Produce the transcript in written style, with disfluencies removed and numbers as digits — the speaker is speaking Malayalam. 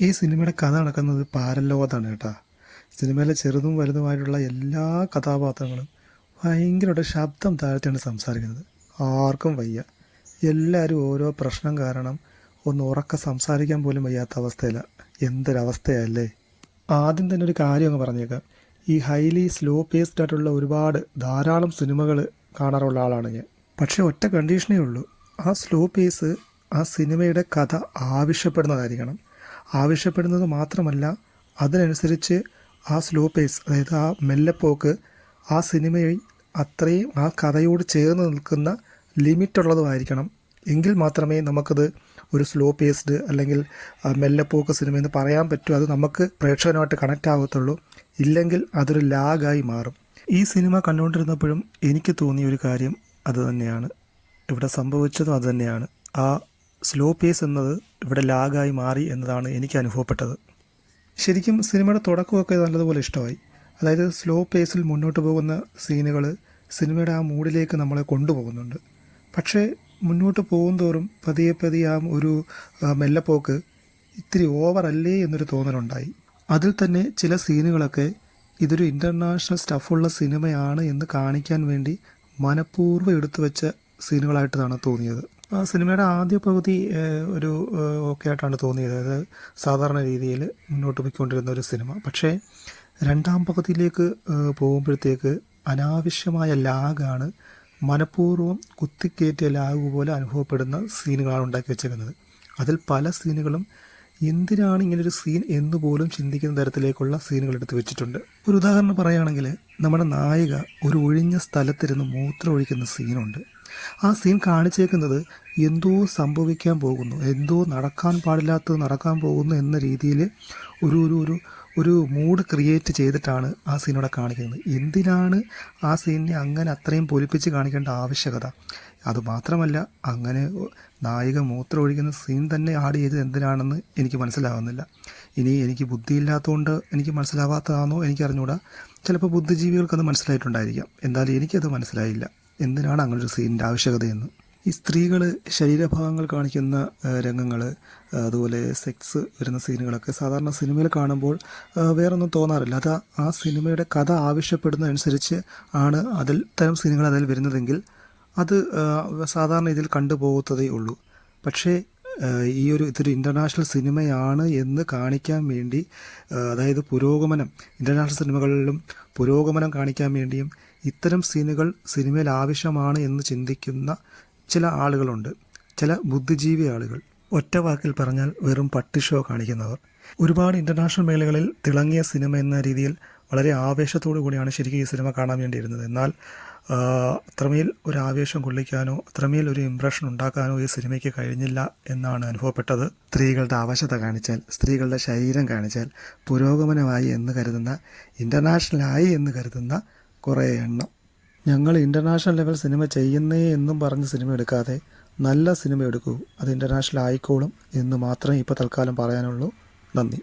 ഈ സിനിമയുടെ കഥ നടക്കുന്നത് പാരലോകത്താണ് കേട്ടോ. സിനിമയിലെ ചെറുതും വലുതുമായിട്ടുള്ള എല്ലാ കഥാപാത്രങ്ങളും ഭയങ്കരമായിട്ട് ശബ്ദം താഴ്ത്തിയാണ് സംസാരിക്കുന്നത്. ആർക്കും വയ്യ. എല്ലാവരും ഓരോ പ്രശ്നം കാരണം ഒന്ന് ഉറക്കെ സംസാരിക്കാൻ പോലും വയ്യാത്ത അവസ്ഥയിലാണ്. എന്തൊരവസ്ഥയല്ലേ. ആദ്യം തന്നെ ഒരു കാര്യം അങ്ങ് പറഞ്ഞേക്കാം. ഈ ഹൈലി സ്ലോ പേസ്ഡ് ആയിട്ടുള്ള ധാരാളം സിനിമകൾ കാണാറുള്ള ആളാണ് ഞാൻ. പക്ഷേ ഒറ്റ കണ്ടീഷനേ ഉള്ളൂ. ആ സ്ലോ പേസ് ആ സിനിമയുടെ കഥ ആവശ്യപ്പെടുന്നതായിരിക്കണം. ആവശ്യപ്പെടുന്നത് മാത്രമല്ല, അതിനനുസരിച്ച് ആ സ്ലോ പേസ്, അതായത് ആ മെല്ലെപ്പോക്ക് ആ സിനിമയിൽ അത്രയും ആ കഥയോട് ചേർന്ന് നിൽക്കുന്ന ലിമിറ്റുള്ളതുമായിരിക്കണം. എങ്കിൽ മാത്രമേ നമുക്കത് ഒരു സ്ലോ പേസ്ഡ് അല്ലെങ്കിൽ മെല്ലെപ്പോക്ക് സിനിമയെന്ന് പറയാൻ പറ്റൂ. അത് നമുക്ക് പ്രേക്ഷകനുമായിട്ട് കണക്റ്റ് ആകത്തുള്ളൂ. ഇല്ലെങ്കിൽ അതൊരു ലാഗായി മാറും. ഈ സിനിമ കണ്ടുകൊണ്ടിരുന്നപ്പോഴും എനിക്ക് തോന്നിയ ഒരു കാര്യം അത് തന്നെയാണ്. ഇവിടെ സംഭവിച്ചതും അത് തന്നെയാണ്. ആ സ്ലോ പേസ് എന്നത് ഇവിടെ ലാഗായി മാറി എന്നതാണ് എനിക്ക് അനുഭവപ്പെട്ടത്. ശരിക്കും സിനിമയുടെ തുടക്കമൊക്കെ നല്ലതുപോലെ ഇഷ്ടമായി. അതായത് സ്ലോ പേസിൽ മുന്നോട്ട് പോകുന്ന സീനുകൾ സിനിമയുടെ ആ മൂഡിലേക്ക് നമ്മളെ കൊണ്ടുപോകുന്നുണ്ട്. പക്ഷേ മുന്നോട്ട് പോകുന്തോറും പതിയെ പതിയെ ആ ഒരു മെല്ലെപ്പോക്ക് ഇത്തിരി ഓവറല്ലേ എന്നൊരു തോന്നലുണ്ടായി. അതിൽ തന്നെ ചില സീനുകളൊക്കെ ഇതൊരു ഇൻ്റർനാഷണൽ സ്റ്റഫുള്ള സിനിമയാണ് എന്ന് കാണിക്കാൻ വേണ്ടി മനഃപൂർവ്വം എടുത്തു വെച്ച സീനുകളായിട്ടാണ് തോന്നിയത്. ആ സിനിമയുടെ ആദ്യ പകുതി ഒരു ഓക്കെ ആയിട്ടാണ് തോന്നിയത്. അതായത് സാധാരണ രീതിയിൽ മുന്നോട്ട് പോയിക്കൊണ്ടിരുന്ന ഒരു സിനിമ. പക്ഷേ രണ്ടാം പകുതിയിലേക്ക് പോകുമ്പോഴത്തേക്ക് അനാവശ്യമായ ലാഗാണ്, മനഃപൂർവ്വം കുത്തിക്കയറ്റിയ ലാഗ് പോലെ അനുഭവപ്പെടുന്ന സീനുകളാണ് ഉണ്ടാക്കി വെച്ചേക്കുന്നത്. അതിൽ പല സീനുകളും എന്തിനാണ് ഇങ്ങനൊരു സീൻ എന്ന് പോലും ചിന്തിക്കുന്ന തരത്തിലേക്കുള്ള സീനുകൾ എടുത്ത് വെച്ചിട്ടുണ്ട്. ഒരു ഉദാഹരണം പറയുകയാണെങ്കിൽ, നമ്മുടെ നായിക ഒരു ഒഴിഞ്ഞ സ്ഥലത്തിരുന്ന് മൂത്രം ഒഴിക്കുന്ന സീനുണ്ട്. ആ സീൻ കാണിച്ചേക്കുന്നത് എന്തോ സംഭവിക്കാൻ പോകുന്നു, എന്തോ നടക്കാൻ പാടില്ലാത്തത് നടക്കാൻ പോകുന്നു എന്ന രീതിയിൽ ഒരു ഒരു ഒരു ഒരു മൂഡ് ക്രിയേറ്റ് ചെയ്തിട്ടാണ് ആ സീനോടെ കാണിക്കുന്നത്. എന്തിനാണ് ആ സീനിനെ അങ്ങനെ അത്രയും പൊലിപ്പിച്ച് കാണിക്കേണ്ട ആവശ്യകത? അതുമാത്രമല്ല, അങ്ങനെ നായിക മൂത്രം ഒഴിക്കുന്ന സീൻ തന്നെ ആഡ് ചെയ്തത് എന്തിനാണെന്ന് എനിക്ക് മനസ്സിലാകുന്നില്ല. ഇനി എനിക്ക് ബുദ്ധിയില്ലാത്തതുകൊണ്ട് എനിക്ക് മനസ്സിലാവാത്തതാണോ എനിക്കറിഞ്ഞൂടാ. ചിലപ്പോൾ ബുദ്ധിജീവികൾക്കത് മനസ്സിലായിട്ടുണ്ടായിരിക്കാം. എന്തായാലും എനിക്കത് മനസ്സിലായില്ല, എന്തിനാണ് അങ്ങനൊരു സീനിൻ്റെ ആവശ്യകതയെന്ന്. ഈ സ്ത്രീകൾ ശരീരഭാഗങ്ങൾ കാണിക്കുന്ന രംഗങ്ങൾ, അതുപോലെ സെക്സ് വരുന്ന സീനുകളൊക്കെ സാധാരണ സിനിമയിൽ കാണുമ്പോൾ വേറൊന്നും തോന്നാറില്ല. അത് ആ സിനിമയുടെ കഥ ആവശ്യപ്പെടുന്നതനുസരിച്ച് ആണ് തരം സീനുകൾ അതിൽ വരുന്നതെങ്കിൽ അത് സാധാരണ ഇതിൽ കണ്ടുപോകത്തതേ ഉള്ളൂ. പക്ഷേ ഇതൊരു ഇൻ്റർനാഷണൽ സിനിമയാണ് എന്ന് കാണിക്കാൻ വേണ്ടി, അതായത് ഇൻ്റർനാഷണൽ സിനിമകളിലും പുരോഗമനം കാണിക്കാൻ വേണ്ടിയും ഇത്തരം സീനുകൾ സിനിമയിൽ ആവശ്യമാണ് എന്ന് ചിന്തിക്കുന്ന ചില ആളുകളുണ്ട്, ചില ബുദ്ധിജീവി ആളുകൾ. ഒറ്റ വാക്കിൽ പറഞ്ഞാൽ വെറും പട്ടി ഷോ കാണിക്കുന്നവർ. ഒരുപാട് ഇൻ്റർനാഷണൽ മേഖലകളിൽ തിളങ്ങിയ സിനിമ എന്ന രീതിയിൽ വളരെ ആവേശത്തോടു കൂടിയാണ് ശരിക്കും ഈ സിനിമ കാണാൻ വേണ്ടിയിരുന്നത്. എന്നാൽ അത്രമേൽ ഒരു ആവേശം കൊള്ളിക്കാനോ അത്രമേൽ ഒരു ഇംപ്രഷൻ ഉണ്ടാക്കാനോ ഈ സിനിമയ്ക്ക് കഴിഞ്ഞില്ല എന്നാണ് അനുഭവപ്പെട്ടത്. സ്ത്രീകളുടെ അവശത കാണിച്ചാൽ, സ്ത്രീകളുടെ ശരീരം കാണിച്ചാൽ പുരോഗമനമായി എന്ന് കരുതുന്ന, ഇൻ്റർനാഷണലായി എന്ന് കരുതുന്ന കുറേ എണ്ണം. ഞങ്ങൾ ഇൻ്റർനാഷണൽ ലെവൽ സിനിമ ചെയ്യുന്നേ എന്നും പറഞ്ഞ് സിനിമ എടുക്കാതെ നല്ല സിനിമ എടുക്കൂ, അത് ഇൻ്റർനാഷണൽ ആയിക്കോളും എന്ന് മാത്രമേ ഇപ്പോൾ തൽക്കാലം പറയാനുള്ളൂ. നന്ദി.